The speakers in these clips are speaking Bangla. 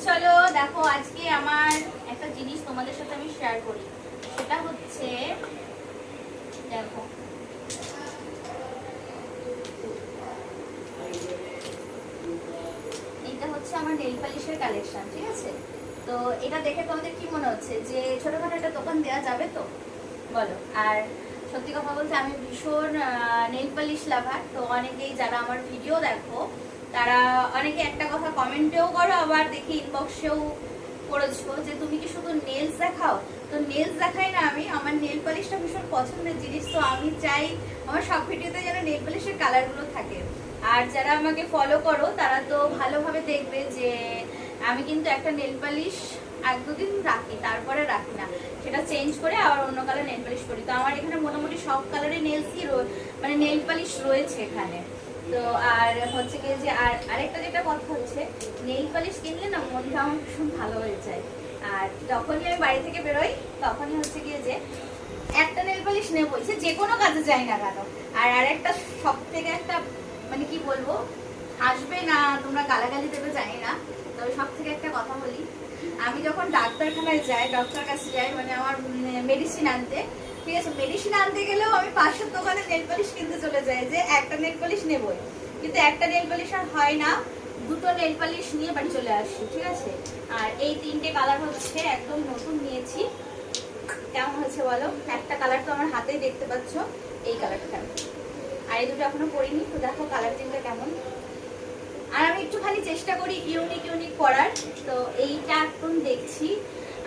চলো দেখো আজকে আমার একটা জিনিস তোমাদের সাথে আমি শেয়ার করি। সেটা হচ্ছে দেখো এটা হচ্ছে আমার নেল পালিশের কালেকশন, ঠিক আছে? তো এটা দেখে তোমাদের কি মনে হচ্ছে যে ছোটখাটো একটা দোকান দেওয়া যাবে তো বলো? আর সত্যি কথা বলতে আমি ভীষণ নেল পালিশ লাভার। তো অনেকেই যারা আমার ভিডিও দেখো তারা অনেকে একটা কথা কমেন্টেও করো, আবার দেখি ইনবক্সেও করেছো যে তুমি কি শুধু নেলস দেখাও। তো নেলস দেখাই না, আমি আমার নেল পালিশটা ভীষণ পছন্দের জিনিস। তো আমি চাই আমার সব ভিডিওতে যেন নেল পালিশের কালারগুলো থাকে। আর যারা আমাকে ফলো করো তারা তো ভালোভাবে দেখবে যে আমি কিন্তু একটা নেল পালিশ এক দুদিন রাখি, তারপরে রাখি না, সেটা চেঞ্জ করে আবার অন্য কালার নেল পালিশ করি। তো আমার এখানে মোটামুটি সব কালারের নেলসই মানে নেল পালিশ রয়েছে এখানে। তো আর হচ্ছে কি যে আরেকটা যেটা কথা হচ্ছে, নেল পালিশ কিনলে না মনটা আমার ভীষণ ভালো হয়ে যায়। আর যখনই আমি বাড়ি থেকে বেরোই তখনই হচ্ছে গিয়ে যে একটা নেল পালিশ নেবো, যে কোনো কাজে যাই না কেন। আর আরেকটা সব থেকে একটা মানে কি বলবো, হাসবে না তোমরা গালাগালি দেবে জানি না, তবে সব থেকে একটা কথা বলি, আমি যখন ডাক্তারখানায় যাই, ডক্টর কাছে যাই মানে আমার মেডিসিন আনতে, ঠিক আছে, মেডিসিন আনতে গেলেও আমি পাশের দোকানে নেল পালিশ কিনতে চলে যাই যে একটা নেল পালিশ নেবই। কিন্তু একটা নেল পালিশ আর হয় না, দুটো নেল পালিশ নিয়ে বাড়ি চলে আসি, ঠিক আছে? আর এই তিনটে কালার হচ্ছে একদম নতুন নিয়েছি। কেমন হচ্ছে বলো? একটা কালার তো আমার হাতেই দেখতে পাচ্ছ, এই কালারটা। আর এই দুটো এখনো পরিনি, তো দেখো কালার তিনটা কেমন। আর আমি একটুখানি চেষ্টা করি ইউনিক ইউনিক করার। তো এইটা এখন দেখছি,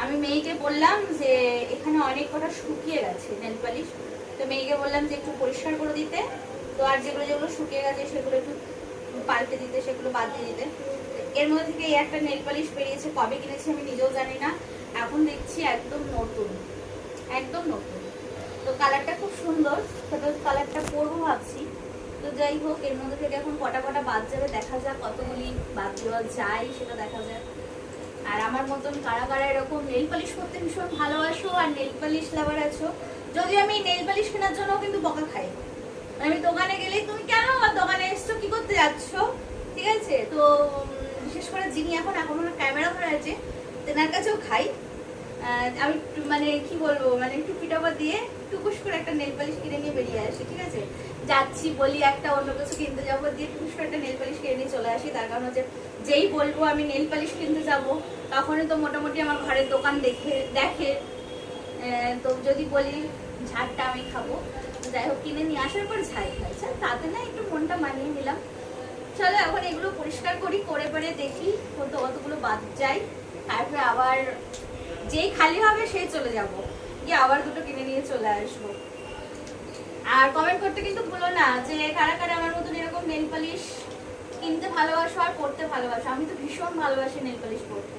আমি মেয়েকে বললাম যে এখানে অনেক কটা শুকিয়ে গেছে নেল পালিশ, তো মেয়েকে বললাম যে একটু পরিষ্কার করে দিতে। তো আর যেগুলো যেগুলো শুকিয়ে গেছে সেগুলো একটু পাল্টে দিতে, সেগুলো বাদ দিয়ে দিতে। এর মধ্যে থেকে এই একটা নেল পালিশ বেরিয়েছে, কবে কিনেছি আমি নিজেও জানি না, এখন দেখছি একদম নতুন, একদম নতুন। তো কালারটা খুব সুন্দর, তবে কালারটা পরবো ভাবছি। তো যাই হোক, এর মধ্যে থেকে এখন কটা কটা বাদ যাবে দেখা যাক, কতগুলি বাদ দেওয়া যায় সেটা দেখা যাক। আর আমার মতন কারা কারা এরকম নেল পালিশ করতে ভীষণ ভালোবাসো আর নেল পালিশ লাভার আছো। যদিও আমি নেল পালিশ কেনার জন্য কিন্তু বকা খাই, আমি দোকানে গেলেই তুমি কেন আমার দোকানে এসছো, কি করতে যাচ্ছ, ঠিক আছে? তো বিশেষ করে যিনি এখন ক্যামেরা ধরে আছে তেনার কাছেও খাই। আমি মানে কি বলবো, মানে একটু পিটাপা দিয়ে টুকুস করে একটা নেল পালিশ কিনে নিয়ে বেরিয়ে আসি, ঠিক আছে? যাচ্ছি বলি একটা অন্য কিছু কিনতে যাবো, দিয়ে টুকুস করে একটা নেল পালিশ কিনে নিয়ে চলে আসি। তার কারণ হচ্ছে যেই বলবো আমি নেল পালিশ কিনতে যাবো তখনই তো মোটামুটি আমার ঘরের দোকান দেখে। তো যদি বলি ঝাড়টা আমি খাবো, যাই হোক কিনে নিয়ে আসার পর ঝাড় খাইছে, তাতে না একটু মনটা মানিয়ে নিলাম। চলো এখন এগুলো পরিষ্কার করি, করে পরে দেখি কতগুলো বাদ যায়, তারপরে আবার যেই খালি হবে সেই চলে যাব, গিয়ে আবার দুটো কিনে নিয়ে চলে আসবো। আর কমেন্ট করতে কিন্তু ভুলো না যে কারা কারা আমার মতন এরকম নেল পালিশ কিনতে ভালোবাসো আর পরতে ভালোবাসো। আমি তো ভীষণ ভালোবাসি নেল পালিশ পরতে।